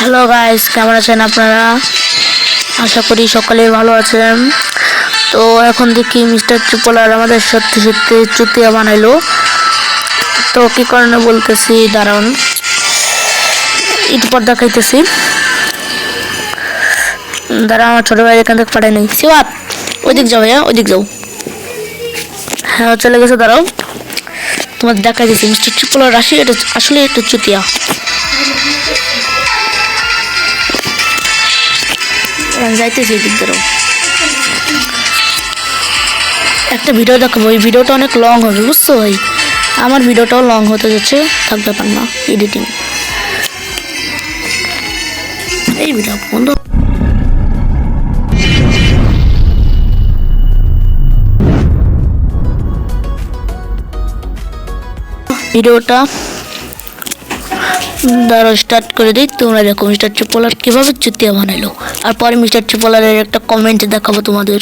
Hello guys, কেমন আছেন আপনারা? আশা করি সকলেই ভালো আছেন। তো এখন দেখি মিস্টার ট্রিপলার আমাদের সত্যি সত্যি চুতিয়া বানাইলো। তো কি কারণে বলতেছি দাঁড়ান, ইটপর দেখাইতেছি। দাঁড়া, আমার ছোট ভাই এখান থেকে পাঠাই নাই। শিবাত ওইদিক যাও, ভাইয়া ওইদিক যাও। হ্যাঁ চলে গেছে, দাঁড়াও তোমাদের দেখাইতেছি। মিস্টার ট্রিপলার রাশি এটা আসলে একটু চুতিয়া। যাইতেছি এদিক ধরো, একটা ভিডিও দেখাবো। এই ভিডিওটা অনেক লং হবে, বুঝছো ভাই? আমার ভিডিওটাও লং হতে যাচ্ছে, থাক ব্যাপার না, এডিটিং। এই ভিডিও বন্ধ। ভিডিওটা দাঁড়াও স্টার্ট করে দিই। তোমরা দেখো মিস্টার ট্রিপলার কীভাবে চুতিয়া বানাইলো, আর পরে মিস্টার ট্রিপলারের একটা কমেন্ট দেখাবো তোমাদের।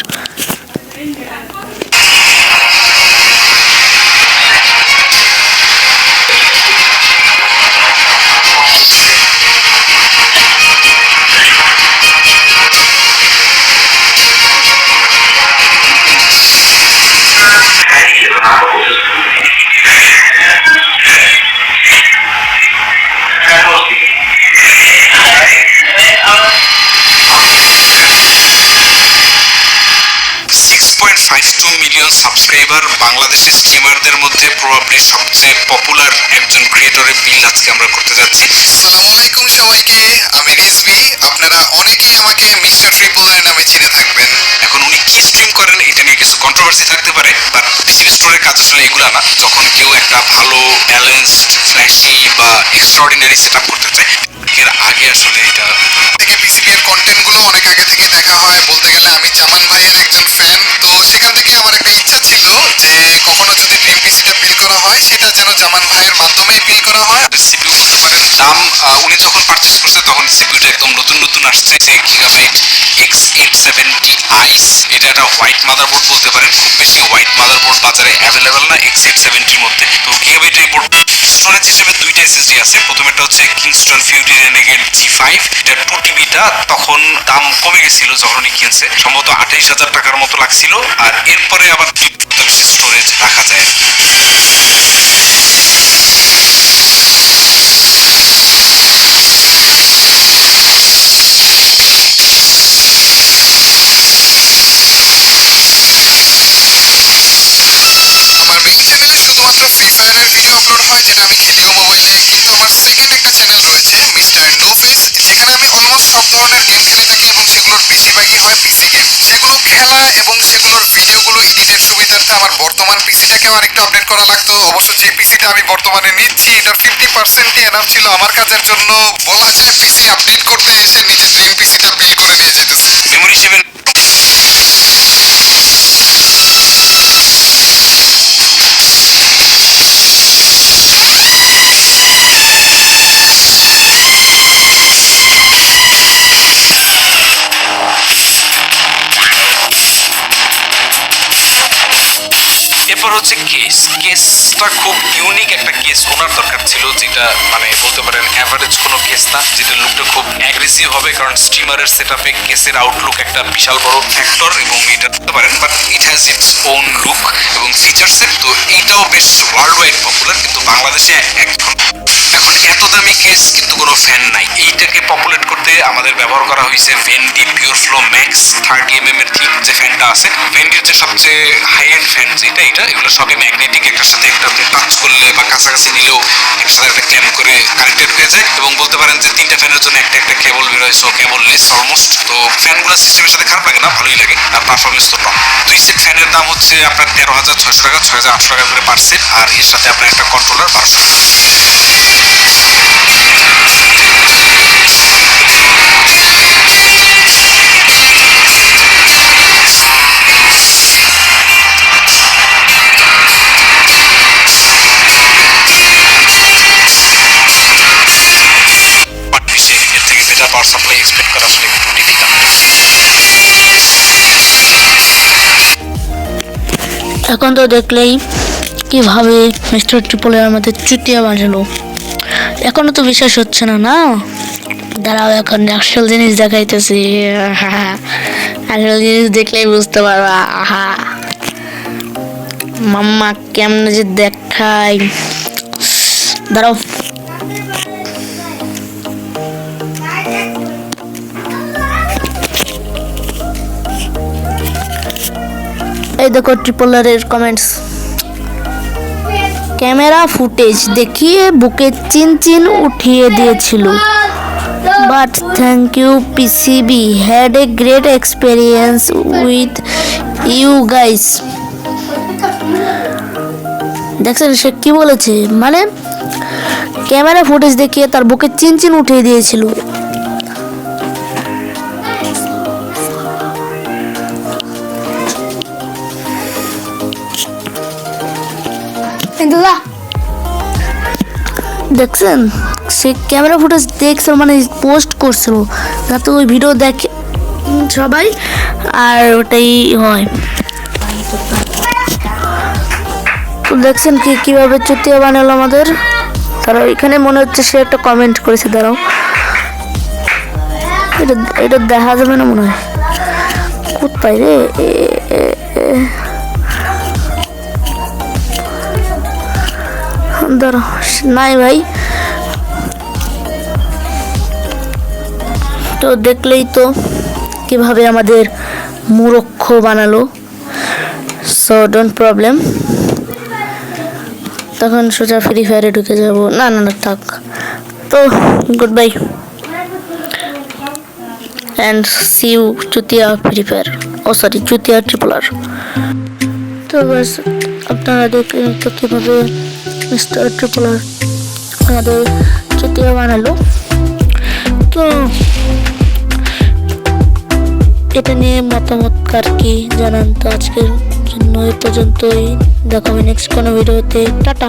মিলিয়ন সাবস্ক্রাইবার বাংলাদেশের স্ট্রিমারদের মধ্যে প্রবাবলি সবচেয়ে পপুলার একজন ক্রিয়েটরের বিল্ড আজকে আমরা করতে যাচ্ছি। আসসালামু আলাইকুম সবাইকে, আমি রিজভি। আপনারা অনেকেই আমাকে মিস্টার ট্রিপলার নামে চিনে থাকবেন। এখন উনি কি স্ট্রিম করেন এটা নিয়ে কিছু কন্ট্রোভার্সি থাকতে পারে, বাট ডিসিবি স্টোরের কাজ আসলে এগুলা না। যখন কেউ একটা ভালো ব্যালেন্সড ফ্ল্যাশি বা এক্সট্রাঅর্ডিনারি সেটআপ করতে চায়, এর আগে আসলে এটা থেকে পিসিবি এর কন্টেন্ট গুলো অনেক আগে থেকে দেখা হয়। বলতে গেলে আমি জামান ভাইয়ের একজন ফ্যান, তো সেখান থেকে আমার একটা ইচ্ছা ছিল যে কখনো যদি ড্রিম পিসিটা বিল করা হয় সেটা যেন জামান ভাইয়ের মাধ্যমেই বিল করা হয়। সিপিইউ করতে পারেন। দাম উনি যখন পারচেজ করছে তখন সিপিইউটা একদম নতুন নতুন আসছে, গিগাবাইট X870i। এটা একটা হোয়াইট মাদারবোর্ড বলতে পারেন। খুব বেশি হোয়াইট মাদারবোর্ড বাজারে অ্যাভেলেবেল না X870 মধ্যে। তো গিগাবাইট এই বোর্ড স্টোরেজ হিসেবে দুইটা এসএসডি আছে। প্রথমেরটা হচ্ছে কিংস্টন ফিউরি রেনেগেড G5। এটা 2TBটা তখন দাম কমে গেছিল যখন উনি কিনছে, সম্ভবত 28,000 টাকার মতো লাগছিল। আর এরপরে আবার বেশি স্টোরেজ রাখা যায়। আমার মেইন চ্যানেলে শুধুমাত্র ফ্রি ফায়ারের ভিডিও আপলোড হয়, যেটা আমি খেলিও মোবাইলে। কিন্তু আমার সেকেন্ড একটা চ্যানেল রয়েছে মিস্টার নোফেস, যেখানে আমি অলমোস্ট সব ধরনের গেম খেলে থাকি এবং সেগুলোর বেশিরভাগই হয় পিসি গেম। সেগুলো খেলা এবং সেগুলোর ভিডিওগুলো এডিটের সুবিধার্থে আমার বর্তমান পিসিটাকেও আরেকটু আপডেট করা লাগতো। অবশ্য যে পিসিটা আমি বর্তমানে নিচ্ছি এটার 50%ই এনাফ ছিল আমার কাজের জন্য। বলা যায় পিসি আপডেট করতে এসে নিজের ড্রিম পিসিটা বিল করে নিয়ে যেতেছে। মেমোরি সেভেন এরপর হচ্ছে কেসটা খুব ইউনিক একটা কেস ওনার দরকার ছিল, যেটা মানে বলতে পারেন অ্যাভারেজ কোনো কেস না, যেটা লুকটা খুব অ্যাগ্রেসিভ হবে। কারণ স্টিমারের সেটআপে কেসের আউটলুক একটা বিশাল বড় ফ্যাক্টর এবং এটা বলতে পারেন, but it has its own look এবং ফিচার্সের। তো এইটাও বেশ ওয়ার্ল্ড ওয়াইড পপুলার, কিন্তু বাংলাদেশে এখন এত দামি কেস কিন্তু কোনো ফ্যান নাই। এইটাকে পপুলেট করতে আমাদের ব্যবহার করা হয়েছে ভেন্ডি পিওর ফ্লো ম্যাক্স 30mm এর থিক যে ফ্যানটা আছে। ভেন্ডির যে সবচেয়ে হাই এন্ড ফ্যান যেটা, এগুলো সবই ম্যাগনেটিক। একটার সাথে একটা টাচ করলে বা কাছাকাছি নিলেও এটার সাথে একটা ক্ল্যাম্প করে কানেক্টেড হয়ে যায়। এবং বলতে পারেন যে 3টা ফ্যানের জন্য একটা একটা কেবল বেরোয়, সো কেবল লেস অলমোস্ট। তো ফ্যানগুলো সিস্টেমের সাথে খারাপ লাগে না, ভালোই লাগে। আর পারফরমেন্স তো টপ। 2 সেট ফ্যানের দাম হচ্ছে আপনার 13,600 টাকা, 6,800 টাকা করে পার সেট। আর এর সাথে আপনার একটা কন্ট্রোলার 1200 টাকা। পাওয়ার সাপ্লাই এক্সপেক্ট করা আসলে একটু ডিফিকাল্ট। এখন তো দেখলেই কিভাবে মিস্টার ট্রিপলার আমাদের চুতিয়া বানালো। এখনো তো বিশ্বাস হচ্ছে না, না? দাঁড়াও, এখন আসল জিনিস দেখাইতেছি। আসল জিনিস দেখলেই বুঝতে পারবা। আহা, মাম্মা কেমনে যে দেখাই। দাঁড়াও, এই দেখো ট্রিপল আর এর কমেন্টস। ক্যামেরা ফুটেজ দেখিয়ে বুকে চিন চিন উঠিয়ে দিয়েছিল, but thank you PCB, had a great experience with you guys. দেখছেন সে কি বলেছে, মানে ক্যামেরা ফুটেজ দেখিয়ে তার বুকে চিন চিন উঠিয়ে দিয়েছিল। দেখছেন সে ক্যামেরা ফুটেজ দেখছিল, মানে পোস্ট করছিল যাতে ওই ভিডিও দেখে সবাই, আর ওটাই হয়। তো দেখছেন কিভাবে চুতিয়া বানালো আমাদের। তারা এখানে মনে হচ্ছে সে একটা কমেন্ট করেছে। দাঁড়াও, এটা দেখা যাবে না মনে হয়, কোথায় রে? দাঁড়াও, নাই ভাই। তো দেখলেই তো কিভাবে আমাদের মূর্খ বানালো। সো ডোন্ট প্রবলেম, তখন সোজা ফ্রি ফায়ারে ঢুকে যাব। না না না, থাক। তো good bye and see you চুতিয়া ফ্রি ফায়ার, ও সরি চুতিয়া ট্রিপল আর। তো বাস আপনারা দেখলেন তো কীভাবে মিস্টার ট্রিপল আর আমাদের চুতিয়া বানালো। তো এটা নিয়ে মতামত কার কি জানান। তো আজকের জন্য এ পর্যন্তই, দেখা হবে নেক্সট কোনো ভিডিওতে। টাটা।